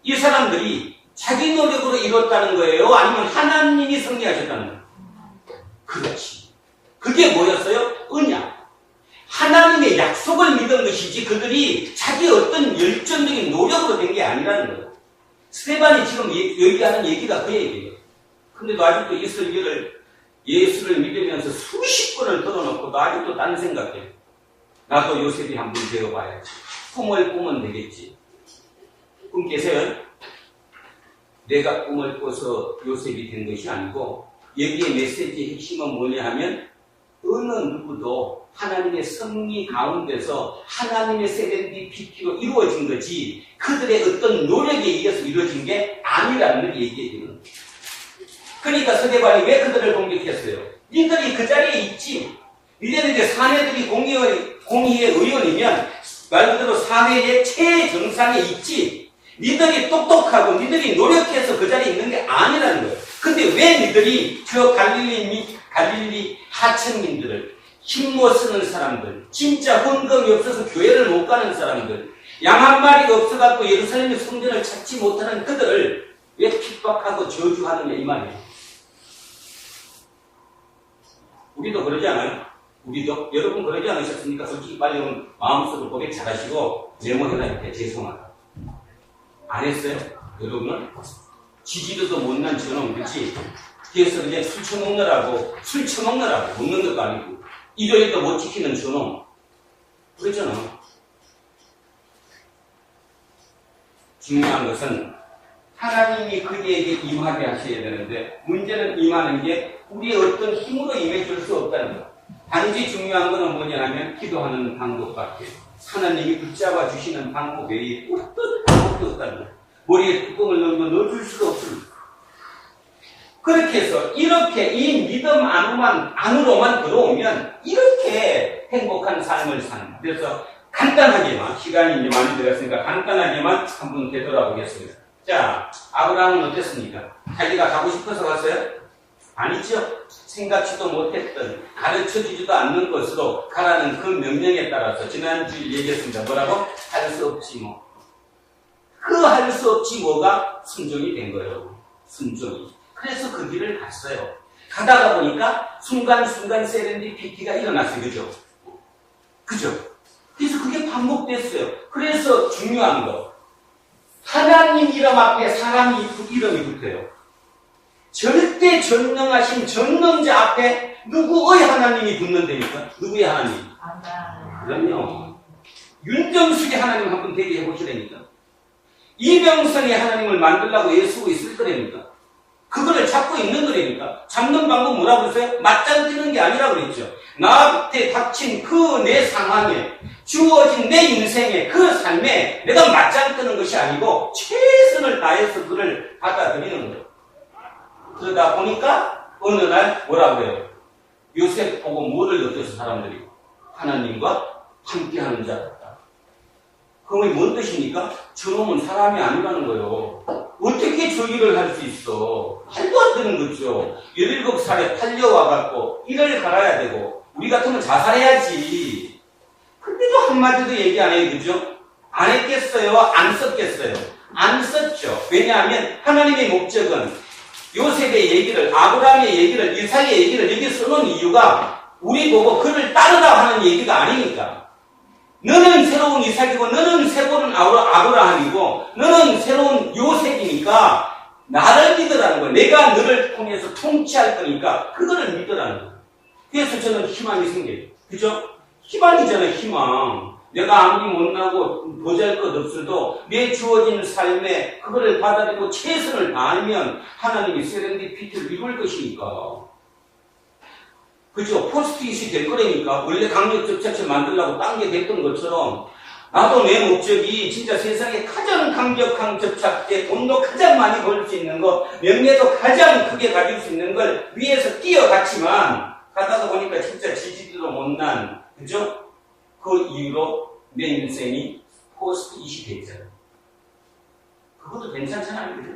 이 사람들이 자기 노력으로 이뤘다는 거예요? 아니면 하나님이 승리하셨다는 거예요? 그렇지. 그게 뭐였어요? 언약. 하나님의 약속을 믿은 것이지 그들이 자기 어떤 열정적인 노력으로 된 게 아니라는 거예요. 스데반이 지금 얘기하는 얘기가 그 얘기예요. 근데도 아직도 이 설교를 예수를 믿으면서 수십 번을 들어놓고 아직도 딴 생각해. 나도 요셉이 한번 되어봐야지. 꿈을 꾸면 되겠지. 꿈 깨세요? 내가 꿈을 꿔서 요셉이 된 것이 아니고 여기에 메시지의 핵심은 뭐냐 하면 어느 누구도 하나님의 섭리 가운데서 하나님의 세렌디피티로 이루어진 거지 그들의 어떤 노력에 의해서 이루어진 게 아니라는 걸 얘기해 주는 거예요. 그러니까 스데반이 왜 그들을 공격했어요? 니들이 그 자리에 있지. 니들이 이제 사내들이 공의의 의원이면 말 그대로 사회의 최정상에 있지. 니들이 똑똑하고 니들이 노력해서 그 자리에 있는 게 아니라는 거예요. 근데 왜 니들이 저 갈릴리 하층민들을 힘 못 쓰는 사람들, 진짜 헌금이 없어서 교회를 못 가는 사람들, 양 한 마리가 없어갖고 예루살렘의 성전을 찾지 못하는 그들을 왜 핍박하고 저주하느냐 이 말이에요. 우리도 그러지 않아요? 우리도? 여러분 그러지 않으셨습니까? 솔직히 빨리 마음속으로 고백 잘하시고 메모해라 이렇게 죄송하다. 안 했어요? 여러분은? 지지도도 못난 저놈, 그렇지? 뒤에서 그냥 술 처먹느라고 먹는 것도 아니고 일요일도 못 지키는 저놈 그랬잖아. 중요한 것은 하나님이 그에게 임하게 하셔야 되는데 문제는 임하는 게 우리의 어떤 힘으로 임해줄 수 없다는 거. 단지 중요한 거는 뭐냐 하면 기도하는 방법밖에 하나님이 붙잡아 주시는 방법 외에 어떤 방법도 없다는 거예요. 머리에 뚜껑을 넣어줄 수도 없습니다. 그렇게 해서 이렇게 이 믿음 안으로만 들어오면 이렇게 행복한 삶을 사는 거예요. 그래서 간단하게만, 시간이 이제 많이 들었으니까 간단하게만 한번 되돌아보겠습니다. 자, 아브라함은 어땠습니까? 자기가 가고 싶어서 갔어요? 아니죠. 생각지도 못했던, 가르쳐주지도 않는 것으로 가라는 그 명령에 따라서 지난주에 얘기했습니다. 뭐라고? 할 수 없지 뭐. 그 할 수 없지 뭐가 순종이 된 거예요. 순종이. 그래서 그 길을 갔어요. 가다가 보니까 순간순간 세렌디피티가 일어났어요. 그죠? 그죠? 그래서 그게 반복됐어요. 그래서 중요한 거. 하나님 이름 앞에 사람 이름이 붙어요. 절대 전능하신 전능자 앞에 누구의 하나님이 붙는다니까? 누구의 하나님? 그럼요. 윤정숙의 하나님 한번 대비해 보시라니까. 이병선의 하나님을 만들려고 애쓰고 있을 거라니까. 그거를 잡고 있는 거라니까. 잡는 방법 뭐라고 그랬어요? 맞짱 뜨는 게 아니라고 그랬죠. 나한테 닥친 그 내 상황에, 주어진 내 인생에, 그 삶에 내가 맞짱 뜨는 것이 아니고 최선을 다해서 그를 받아들이는 거예요. 그러다 보니까 어느 날 뭐라고 해요? 요셉 보고 뭐를 느꼈어 사람들이? 하나님과 함께하는 자 같다. 그게 뭔 뜻입니까? 저놈은 사람이 아니라는 거예요. 어떻게 저 일을 할 수 있어? 말도 안 되는 거죠. 17살에 팔려와갖고 일을 갈아야 되고 우리 같으면 자살해야지. 근데도 한마디도 얘기 안 해요. 그죠? 안 했겠어요? 안 썼겠어요? 안 썼죠. 왜냐하면 하나님의 목적은 요셉의 얘기를, 아브라함의 얘기를, 이삭의 얘기를 여기 써놓은 이유가 우리 보고 그를 따르라 하는 얘기가 아니니까. 너는 새로운 이삭이고 너는 새로운 아브라함이고 너는 새로운 요셉이니까 나를 믿으라는 거예요. 내가 너를 통해서 통치할 거니까 그거를 믿으라는 거예요. 그래서 저는 희망이 생겨요. 그죠? 희망이잖아요. 희망. 내가 아무리 못나고 보잘것없어도 내 주어진 삶에 그거를 받아들이고 최선을 다하면 하나님이 세렌디피티를 이룰 것이니까. 그죠? 포스트잇이 될 거라니까. 원래 강력 접착제 만들려고 딴 게 됐던 것처럼 나도 내 목적이 진짜 세상에 가장 강력한 접착제, 돈도 가장 많이 벌 수 있는 거, 명예도 가장 크게 가질 수 있는 걸 위해서 뛰어갔지만 가다가 보니까 진짜 지지리도 못난, 그죠? 그 이후로 내 인생이 포스트잇이 됐잖아요. 그것도 괜찮잖아요. 그죠?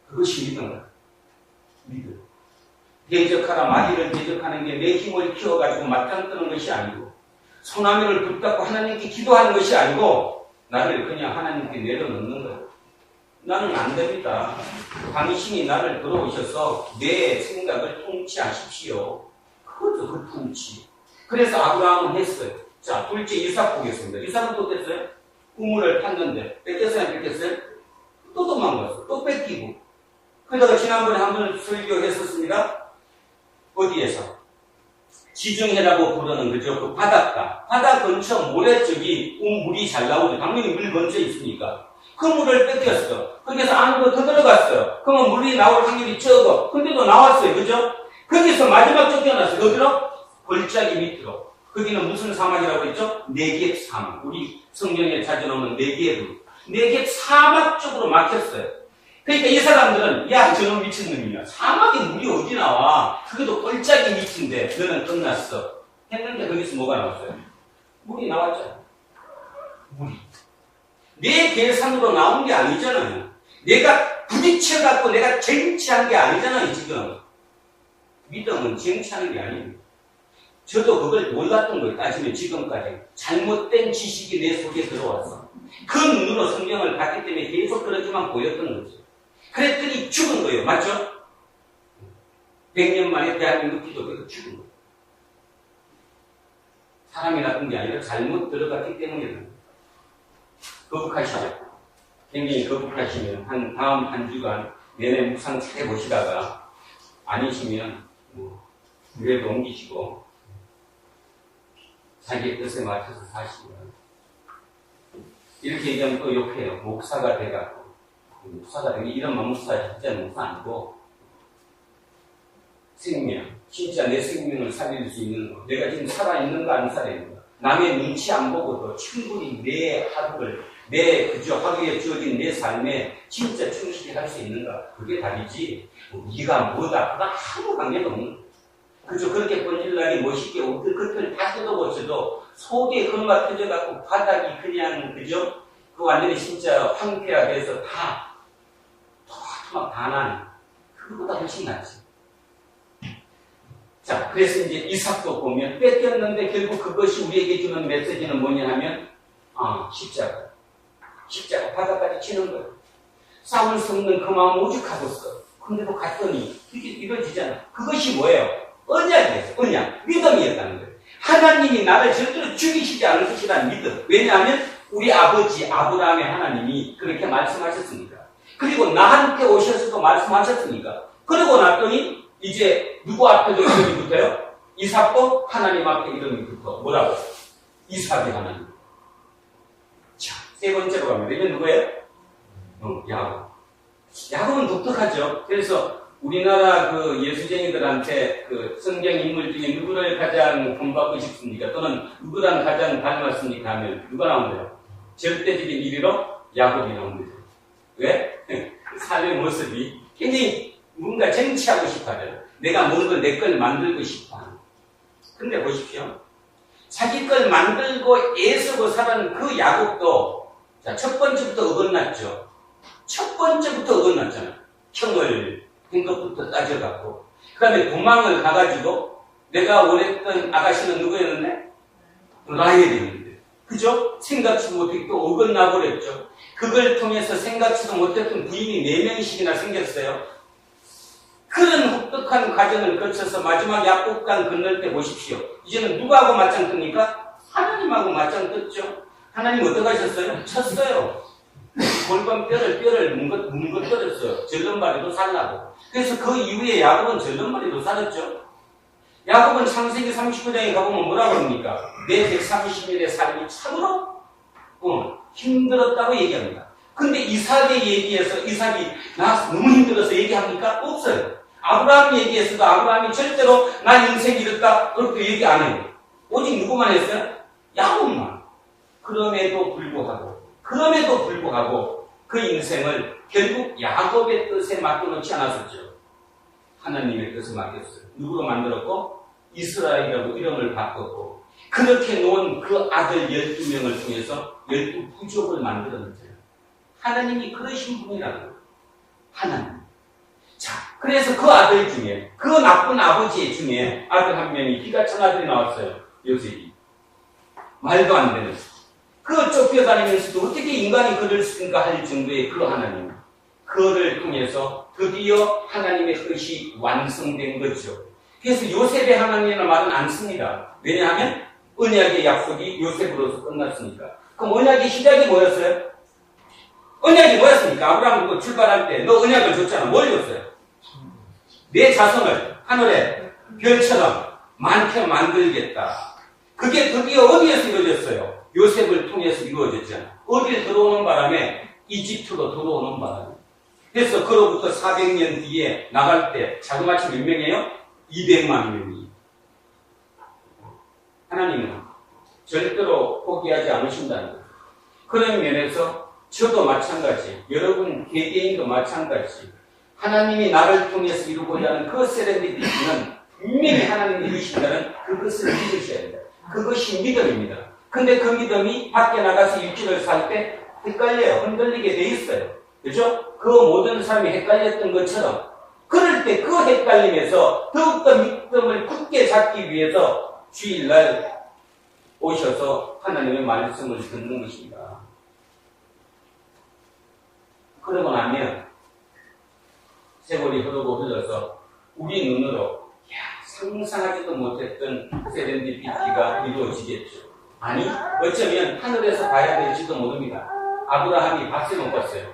그것이 믿음이다. 믿음. 대적하라 마귀를 대적하는 게 내 힘을 키워가지고 맞짱 뜨는 것이 아니고 소나무를 붙잡고 하나님께 기도하는 것이 아니고 나를 그냥 하나님께 내려놓는 거예요. 나는 안 됩니다. 당신이 나를 들어오셔서 내 생각을 통치하십시오. 그것도 그 통치. 그래서 아브라함은 했어요. 자, 둘째 이삭 보겠습니다. 이삭은 또 됐어요? 우물을 팠는데 뺏겼어요? 안 뺏겼어요? 또 도망갔어. 또 뺏기고. 그러다가 지난번에 한번 설교했었습니다. 어디에서? 지중해라고 부르는 그죠? 그 바닷가. 바다 근처 모래 쪽이 물이 잘 나오죠. 당연히 물 근처에 있으니까. 그 물을 뺏겼어. 거기서 안으로 더 들어갔어요. 그러면 물이 나올 확률이 적어. 근데도 나왔어요. 그죠? 거기서 마지막 쫓겨났어요. 어디로? 골짜기 밑으로. 거기는 무슨 사막이라고 했죠? 네겝 사막. 우리 성경에 자주 나오는 네겝. 네겝 사막 쪽으로 막혔어요. 그러니까 이 사람들은 야 저놈 미친놈이야. 사막에 물이 어디 나와. 그것도 골짜기 밑인데 너는 끝났어. 했는데 거기서 뭐가 나왔어요? 물이 나왔잖아요. 물이. 내 계산으로 나온 게 아니잖아요. 내가 부딪혀갖고 내가 쟁취한 게 아니잖아요. 지금. 믿음은 쟁취하는 게 아닙니다. 저도 그걸 몰랐던 거예요. 따지면 지금까지. 잘못된 지식이 내 속에 들어와서. 그 눈으로 성경을 봤기 때문에 계속 그렇게만 보였던 거죠. 그랬더니 죽은 거예요. 맞죠? 100년 만에 대한민국 기독교가 죽은 거예요. 사람이 나쁜 게 아니라 잘못 들어갔기 때문이에요. 거북하시죠? 굉장히 거북하시면 다음 한 주간 내내 묵상 잘 해보시다가 아니시면 그래도 옮기시고 자기의 뜻에 맞춰서 사시면 이렇게 얘기하면 또 욕해요. 목사가 돼가지고 목사가 되면 이런 목사 진짜 목사 아니고 생명, 진짜 내 생명을 살릴 수 있는 거. 내가 지금 살아있는가 안 살아있는가. 남의 눈치 안 보고도 충분히 내 하루를, 그저 하루에 주어진 내 삶에 진짜 충실히 할 수 있는가. 그게 답이지. 네가 뭐다. 그거 아무 관계도 없는 거야. 그저 그렇게 번질나게 멋있게 옷들 겉을 다 뜯어보셔도 속에 금가 터져갖고 바닥이 그냥 그저 그 완전히 진짜 황폐화돼서 다 토막토막 다 나는 그거보다 훨씬 낫지. 자, 그래서 이제 이삭도 보면 뺏겼는데 결국 그것이 우리에게 주는 메시지는 뭐냐 하면 십자가 바닥까지 치는 거예요. 싸울 수 없는 그 마음 오죽하겠어. 근데도 갔더니 이게 이루어지잖아. 그것이 뭐예요? 언약이었어. 언약. 믿음이었다는 거예요. 하나님이 나를 절대로 죽이시지 않을 것이라는 믿음. 왜냐하면 우리 아버지 아브라함의 하나님이 그렇게 말씀하셨으니까. 그리고 나한테 오셔서도 말씀하셨으니까. 그러고 났더니 이제 누구 앞에도 이름이 붙어요? 이삭도 하나님 앞에 이름이 붙어. 뭐라고? 이삭의 하나님. 자, 세 번째로 갑니다. 이건 누구예요? 야곱. 야곱은 독특하죠. 그래서 우리나라 그 예수쟁이들한테 그 성경 인물 중에 누구를 가장 본받고 싶습니까? 또는 누구랑 가장 닮았습니까? 하면 누가 나온대요? 절대적인 1위로 야곱이 나옵니다. 왜? 삶의 모습이 굉장히 뭔가 쟁취하고 싶어 하잖아요. 내가 뭔가 내 걸 만들고 싶어 하는. 근데 보십시오. 자기 걸 만들고 애쓰고 살아는 그 야곱도 자, 첫 번째부터 어긋났죠. 첫 번째부터 어긋났잖아. 형을 한 것부터 따져갖고. 그 다음에 도망을 가가지고 내가 원했던 아가씨는 누구였는데? 라헬이었는데. 그죠? 생각지도 못하게 또 어긋나버렸죠. 그걸 통해서 생각지도 못했던 부인이 4명씩이나 생겼어요. 그런 혹독한 과정을 거쳐서 마지막 약국강 건널 때 보십시오. 이제는 누구하고 맞짱 뜹니까? 하나님하고 맞짱 떴죠. 하나님 어떻게 하셨어요? 쳤어요. 골반 뼈를 뭉거뜨렸어요. 절름발이도 살라고. 그래서 그 이후에 야곱은 절름발이도 살았죠. 야곱은 창세기 39장에 가보면 뭐라고 합니까? 내 130일의 삶이 참으로 힘들었다고 얘기합니다. 근데 이삭의 얘기에서 이삭이 나 너무 힘들어서 얘기합니까? 없어요. 아브라함 얘기에서도 아브라함이 절대로 나 인생 이렇다 그렇게 얘기 안 해요. 오직 누구만 했어요? 야곱만. 그럼에도 불구하고 그 인생을 결국 야곱의 뜻에 맡겨놓지 않았었죠. 하나님의 뜻에 맡겼어요. 누구로 만들었고? 이스라엘이라고 이름을 바꿨고 그렇게 놓은 그 아들 12명을 통해서 12부족을 만들었잖아요. 하나님이 그러신 분이라는 거예요. 하나님. 자, 그래서 그 아들 중에 그 나쁜 아버지 중에 아들 한 명이 기가 찬 아들이 나왔어요. 요셉이. 말도 안 되는 그 쫓겨다니면서도 어떻게 인간이 그럴 수 있는가 할 정도의 그 하나님. 그를 통해서 드디어 하나님의 뜻이 완성된 거죠. 그래서 요셉의 하나님이라는 말은 안 씁니다. 왜냐하면 언약의 약속이 요셉으로서 끝났으니까. 그럼 언약의 시작이 뭐였어요? 언약이 뭐였습니까? 아브라함 출발할 때 너 언약을 줬잖아. 뭘 줬어요? 내 자손을 하늘의 별처럼 많게 만들겠다. 그게 드디어 어디에서 이루어졌어요? 요셉을 통해서 이루어졌잖아. 어딜 들어오는 바람에 이집트로 들어오는 바람에. 그래서 그로부터 400년 뒤에 나갈 때 자그마치 몇 명이에요? 200만 명이. 하나님은 절대로 포기하지 않으신다는 거예요. 그런 면에서 저도 마찬가지, 여러분 개개인도 마찬가지. 하나님이 나를 통해서 이루고자 하는 그 세렌디티는 분명히 하나님이 이루신다는 그것을 믿으셔야 된다. 그것이 믿음입니다. 근데 그 믿음이 밖에 나가서 일주일을 살 때 헷갈려요. 흔들리게 돼 있어요. 그죠? 그 모든 사람이 헷갈렸던 것처럼 그럴 때 그 헷갈림에서 더욱더 믿음을 굳게 잡기 위해서 주일날 오셔서 하나님의 말씀을 듣는 것입니다. 그러고 나면 세월이 흐르고 흘러서 우리 눈으로 상상하지도 못했던 세렌디피티가 이루어지겠죠. 아니 어쩌면 하늘에서 봐야 될지도 모릅니다. 아브라함이 봤어요, 못 봤어요?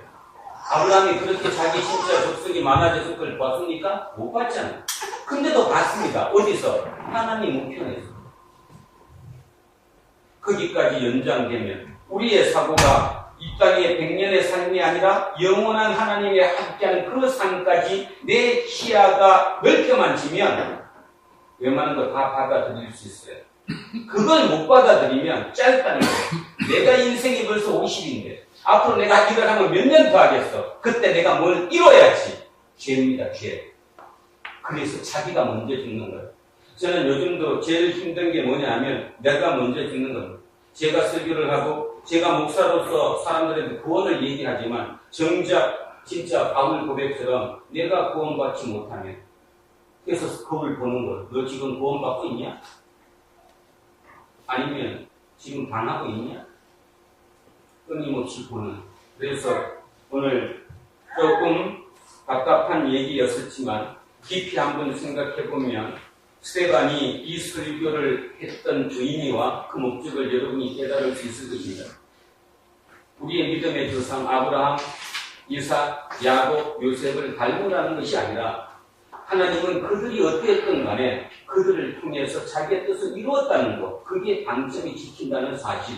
아브라함이 그렇게 자기 진짜 족속이 많아져서 그걸 봤습니까? 못 봤잖아요. 근데도 봤습니다. 어디서? 하나님 우편에서. 거기까지 연장되면 우리의 사고가 이 땅의 100년의 삶이 아니라 영원한 하나님의 함께하는 그 삶까지 내 시야가 넓게만 지면 웬만한 거 다 받아들일 수 있어요. 그걸 못 받아들이면 짧다는 거예요. 내가 인생이 벌써 50인데 앞으로 내가 일을 하면 몇 년 더 하겠어. 그때 내가 뭘 이뤄야지. 죄입니다, 죄. 그래서 자기가 먼저 죽는 거예요. 저는 요즘도 제일 힘든 게 뭐냐면 내가 먼저 죽는 겁니다. 제가 설교를 하고 제가 목사로서 사람들에게 구원을 얘기하지만 정작 진짜 바울 고백처럼 내가 구원받지 못하면 그래서 거울 보는 거예요. 너 지금 구원받고 있냐? 아니면 지금 당하고 있냐? 끊임없이 보는. 그래서 오늘 조금 답답한 얘기였었지만 깊이 한번 생각해보면 스데반이 이 설교를 했던 의미와 그 목적을 여러분이 깨달을 수 있을 것입니다. 우리의 믿음의 조상 아브라함, 이삭, 야곱, 요셉을 닮으라는 것이 아니라 하나님은 그들이 어땠든 간에 그들을 통해서 자기의 뜻을 이루었다는 것, 그게 방점이 지킨다는 사실.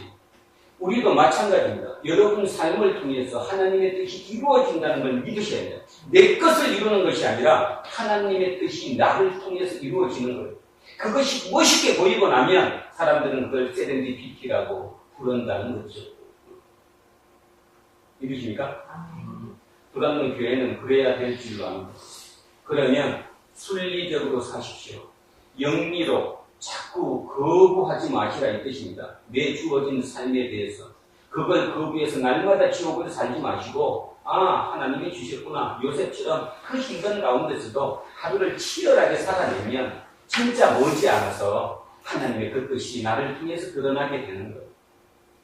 우리도 마찬가지입니다. 여러분 삶을 통해서 하나님의 뜻이 이루어진다는 걸 믿으셔야 돼요. 내 것을 이루는 것이 아니라 하나님의 뜻이 나를 통해서 이루어지는 거예요. 그것이 멋있게 보이고 나면 사람들은 그걸 세렌디피티라고 부른다는 거죠. 믿으십니까? 불안는 교회는 그래야 될 줄로 압니다. 그러면 순리적으로 사십시오. 영리로 자꾸 거부하지 마시라 이 뜻입니다. 내 주어진 삶에 대해서 그걸 거부해서 날마다 지옥을 살지 마시고 하나님이 주셨구나. 요셉처럼 그 힘든 가운데서도 하루를 치열하게 살아내면 진짜 머지않아서 하나님의 그 뜻이 나를 통해서 드러나게 되는 거예요.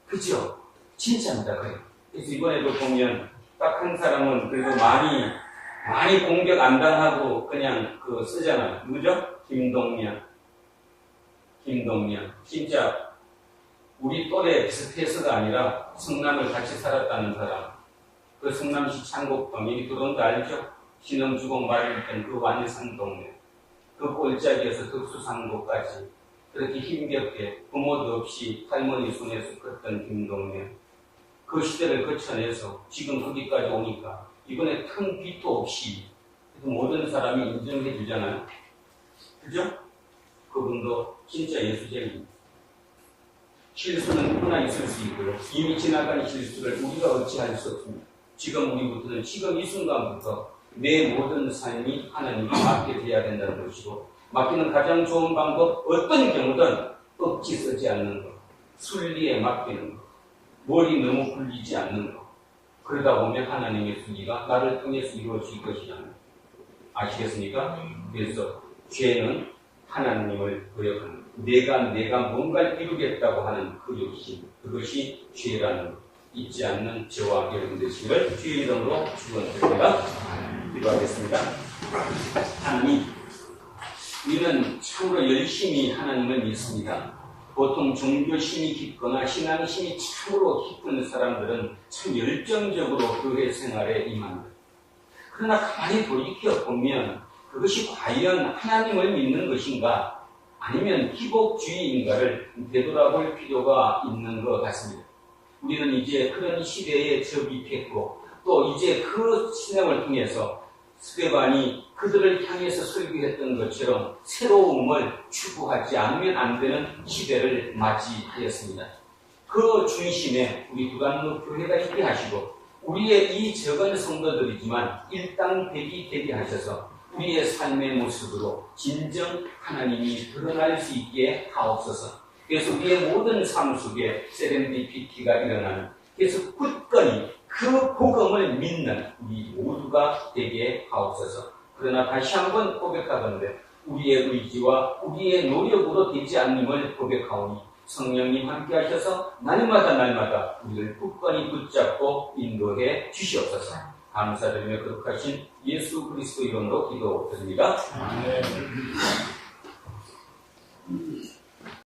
그죠? 진짜입니다. 그래요. 그래서 이번에도 보면 딱 한 사람은 그래도 많이 공격 안 당하고 그냥 쓰잖아요. 누구죠? 김동면. 진짜 우리 또래 비슷해서가 아니라 성남을 같이 살았다는 사람. 그 성남시 창곡동, 여기 들어온다 알죠? 신흥주공 말했던 그 완산 동네. 그 꼴짝이어서 덕수상고까지 그렇게 힘겹게 부모도 없이 할머니 손에서 컸던 김동면. 그 시대를 거쳐내서 지금 거기까지 오니까 이번에 큰 빚도 없이 모든 사람이 인정해 주잖아요. 그죠? 그분도 진짜 예수쟁입니다. 실수는 누구나 있을 수 있고요. 이미 지나간 실수를 우리가 어찌할 수 없습니다. 지금 이 순간부터 내 모든 삶이 하나님께 맡겨져야 된다는 것이고, 맡기는 가장 좋은 방법, 어떤 경우든 억지 쓰지 않는 것, 순리에 맡기는 것, 머리 너무 굴리지 않는 것. 그러다 보면 하나님의 순리가 나를 통해서 이루어질 것이라는 것. 아시겠습니까? 그래서 죄는 하나님을 거역하는 것. 내가 뭔가를 이루겠다고 하는 그 욕심, 그것이 죄라는 것. 잊지 않는 저와 여러분 되시기를 주의 이름으로 축원드립니다. 기도하겠습니다. 하나님, 우리는 참으로 열심히 하나님을 믿습니다. 보통 종교심이 깊거나 신앙심이 참으로 깊은 사람들은 참 열정적으로 교회 생활에 임합니다. 그러나 가만히 돌이켜보면 그것이 과연 하나님을 믿는 것인가 아니면 기복주의인가를 되돌아볼 필요가 있는 것 같습니다. 우리는 이제 그런 시대에 접입했고 또 이제 그 신앙을 통해서 스데반이 그들을 향해서 설교했던 것처럼 새로움을 추구하지 않으면 안 되는 시대를 맞이하였습니다. 그 중심에 우리 두란노 교회가 있게 하시고 우리의 이 적은 성도들이지만 일당백이 되게 하셔서 우리의 삶의 모습으로 진정 하나님이 드러날 수 있게 하옵소서. 그래서 우리의 모든 삶 속에 세렌디피티가 일어나는, 그래서 굳건히 그 복음을 믿는 우리 모두가 되게 하옵소서. 그러나 다시 한번 고백하건대 우리의 의지와 우리의 노력으로 되지 않음을 고백하오니 성령님 함께 하셔서 날마다 우리를 굳건히 붙잡고 인도해 주시옵소서. 감사드리며 거룩하신 예수 그리스도 이름으로 기도드립니다. 아멘.